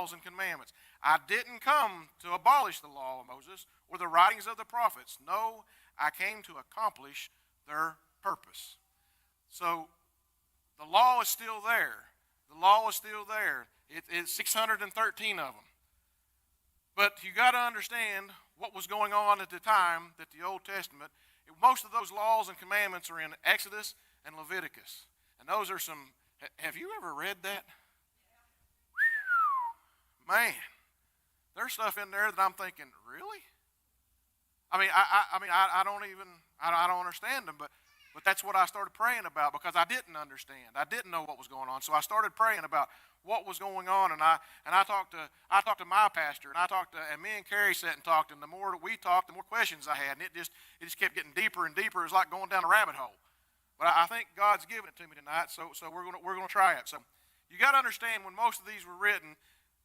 laws and commandments. I didn't come to abolish the law of Moses or the writings of the prophets. No, I came to accomplish their purpose. So the law is still there. The law is still there. It's 613 of them. But you got to understand what was going on at the time that the Old Testament, most of those laws and commandments are in Exodus and Leviticus. And those are some, have you ever read that? Man, there's stuff in there that I'm thinking, really? I don't understand them, but that's what I started praying about because I didn't understand. I didn't know what was going on. So I started praying about what was going on, and I talked to my pastor, and me and Carrie sat and talked, and the more that we talked, the more questions I had, and it just kept getting deeper and deeper. It was like going down a rabbit hole. But I think God's given it to me tonight, so we're gonna try it. So you got to understand, when most of these were written,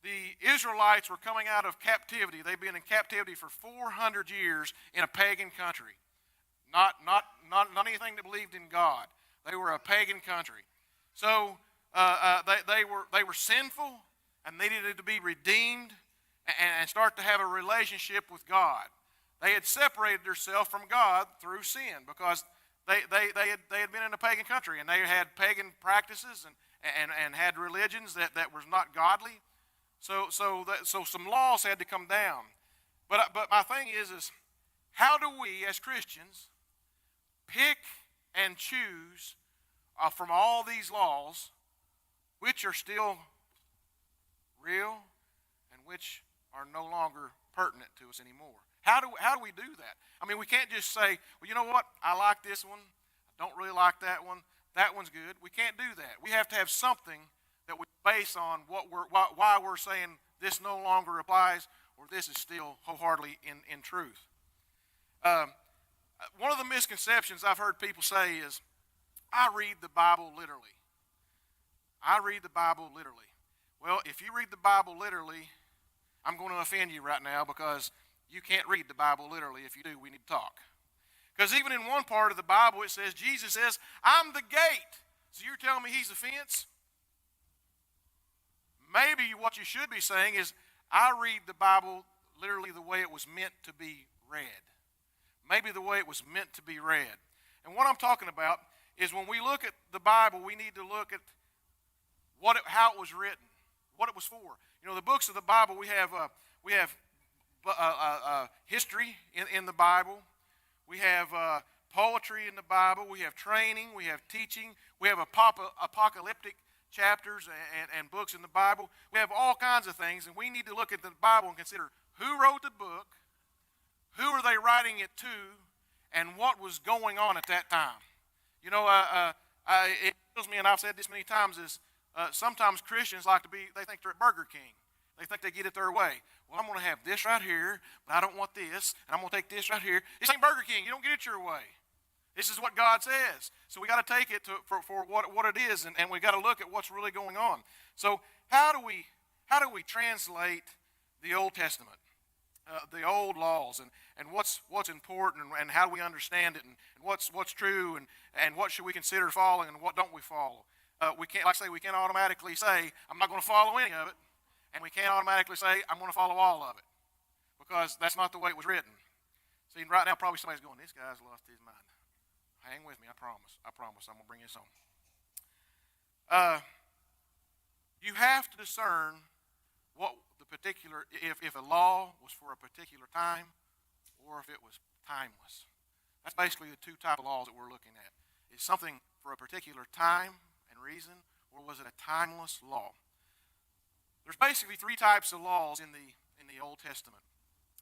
the Israelites were coming out of captivity. They'd been in captivity for 400 years in a pagan country. Not anything that believed in God. They were a pagan country. So they were sinful, and they needed to be redeemed and start to have a relationship with God. They had separated themselves from God through sin because they had been in a pagan country, and they had pagan practices and had religions that was not godly. So some laws had to come down. But my thing is how do we as Christians pick and choose from all these laws which are still real and which are no longer pertinent to us anymore? How do we do that? I mean, we can't just say, well, you know what? I like this one. I don't really like that one. That one's good. We can't do that. We have to have something that we base on why we're saying this no longer applies or this is still wholeheartedly in truth. One of the misconceptions I've heard people say is, I read the Bible literally. I read the Bible literally. Well, if you read the Bible literally, I'm going to offend you right now because you can't read the Bible literally. If you do, we need to talk. Because even in one part of the Bible, it says, Jesus says, I'm the gate. So you're telling me he's the fence? Maybe what you should be saying is, I read the Bible literally the way it was meant to be read. Maybe the way it was meant to be read. And what I'm talking about is when we look at the Bible, we need to look at how it was written, what it was for. You know, the books of the Bible, we have history in the Bible. We have poetry in the Bible. We have training. We have teaching. We have apocalyptic chapters and books in the Bible. We have all kinds of things, and we need to look at the Bible and consider who wrote the book, who are they writing it to, and what was going on at that time. You know, it tells me, and I've said this many times, is sometimes Christians they think they're at Burger King. They think they get it their way. Well, I'm going to have this right here, but I don't want this, and I'm going to take this right here. This ain't Burger King. You don't get it your way. This is what God says. So we got to take it for what it is, and we got to look at what's really going on. So how do we translate the Old Testament, the old laws, and what's important, and how do we understand it, and what's true, and what should we consider following, and what don't we follow? We can't automatically say, I'm not going to follow any of it, and we can't automatically say, I'm going to follow all of it, because that's not the way it was written. See, right now probably somebody's going, this guy's lost his mind. Hang with me, I promise. I'm going to bring this home. You have to discern what the particular, if a law was for a particular time or if it was timeless. That's basically the two type of laws that we're looking at. Is something for a particular time and reason, or was it a timeless law? There's basically three types of laws in the Old Testament.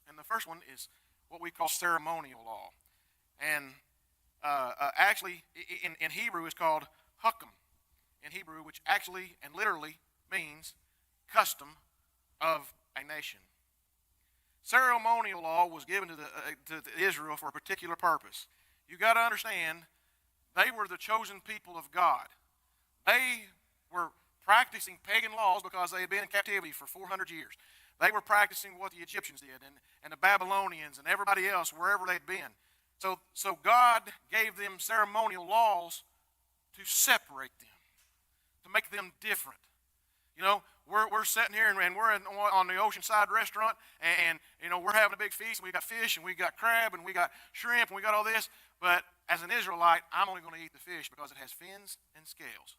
And the first one is what we call ceremonial law. And actually, in Hebrew, it's called hukum in Hebrew, which actually and literally means custom of a nation. Ceremonial law was given to Israel for a particular purpose. You got to understand, they were the chosen people of God. They were practicing pagan laws because they had been in captivity for 400 years. They were practicing what the Egyptians did and the Babylonians and everybody else, wherever they'd been. So God gave them ceremonial laws to separate them, to make them different. You know, we're sitting here and we're on the Oceanside restaurant, and we're having a big feast. We got fish and we got crab and we got shrimp and we got all this. But as an Israelite, I'm only going to eat the fish because it has fins and scales,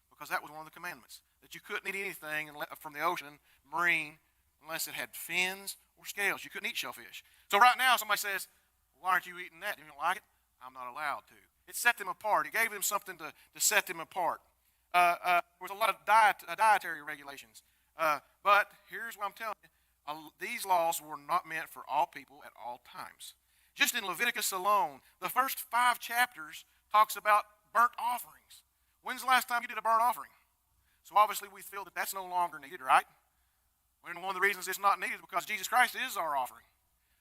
because that was one of the commandments, that you couldn't eat anything from the ocean, marine, unless it had fins or scales. You couldn't eat shellfish. So right now, somebody says, "Why aren't you eating that? You don't like it?" I'm not allowed to. It set them apart. It gave them something to set them apart. There was a lot of dietary regulations. But here's what I'm telling you. These laws were not meant for all people at all times. Just in Leviticus alone, the first 5 chapters talks about burnt offerings. When's the last time you did a burnt offering? So obviously we feel that that's no longer needed, right? And one of the reasons it's not needed is because Jesus Christ is our offering.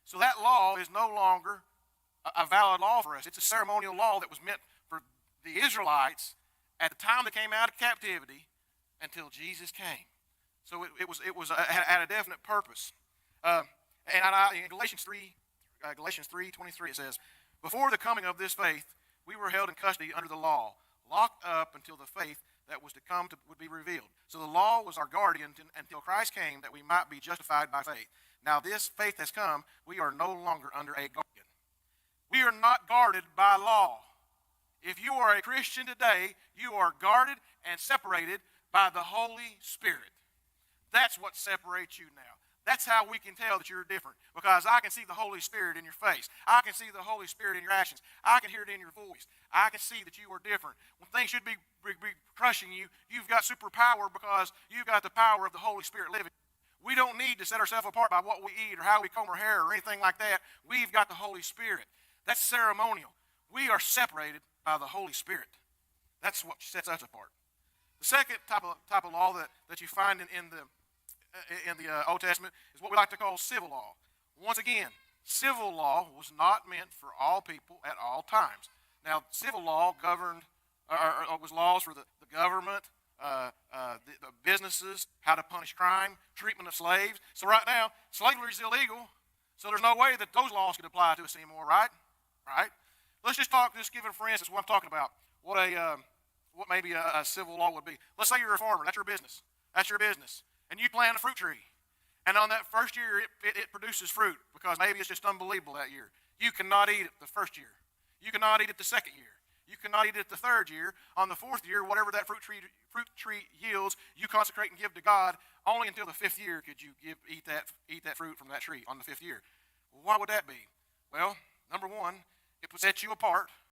So that law is no longer a valid law for us. It's a ceremonial law that was meant for the Israelites at the time they came out of captivity until Jesus came. So it had a definite purpose. In Galatians 3:23 it says, "Before the coming of this faith, we were held in custody under the law, locked up until the faith that was to come would be revealed. So the law was our guardian until Christ came, that we might be justified by faith. Now this faith has come, we are no longer under a guardian." We are not guarded by law. If you are a Christian today, you are guarded and separated by the Holy Spirit. That's what separates you now. That's how we can tell that you're different, because I can see the Holy Spirit in your face. I can see the Holy Spirit in your actions. I can hear it in your voice. I can see that you are different. When things should be crushing you, you've got superpower because you've got the power of the Holy Spirit living. We don't need to set ourselves apart by what we eat or how we comb our hair or anything like that. We've got the Holy Spirit. That's ceremonial. We are separated by the Holy Spirit. That's what sets us apart. The second type of law that you find in the Old Testament is what we like to call civil law. Once again, civil law was not meant for all people at all times. Now, civil law governed, or was laws for the government, the businesses, how to punish crime, treatment of slaves. So right now, slavery is illegal, so there's no way that those laws could apply to us anymore, right? Right? Let's just give it for instance what I'm talking about. What maybe a civil law would be. Let's say you're a farmer. That's your business. And you plant a fruit tree. And on that first year, it produces fruit because maybe it's just unbelievable that year. You cannot eat it the first year. You cannot eat it the second year. You cannot eat it the third year. On the fourth year, whatever that fruit tree yields, you consecrate and give to God. Only until the 5th year could you eat that fruit from that tree on the 5th year. Well, why would that be? Well, number one, it would set you apart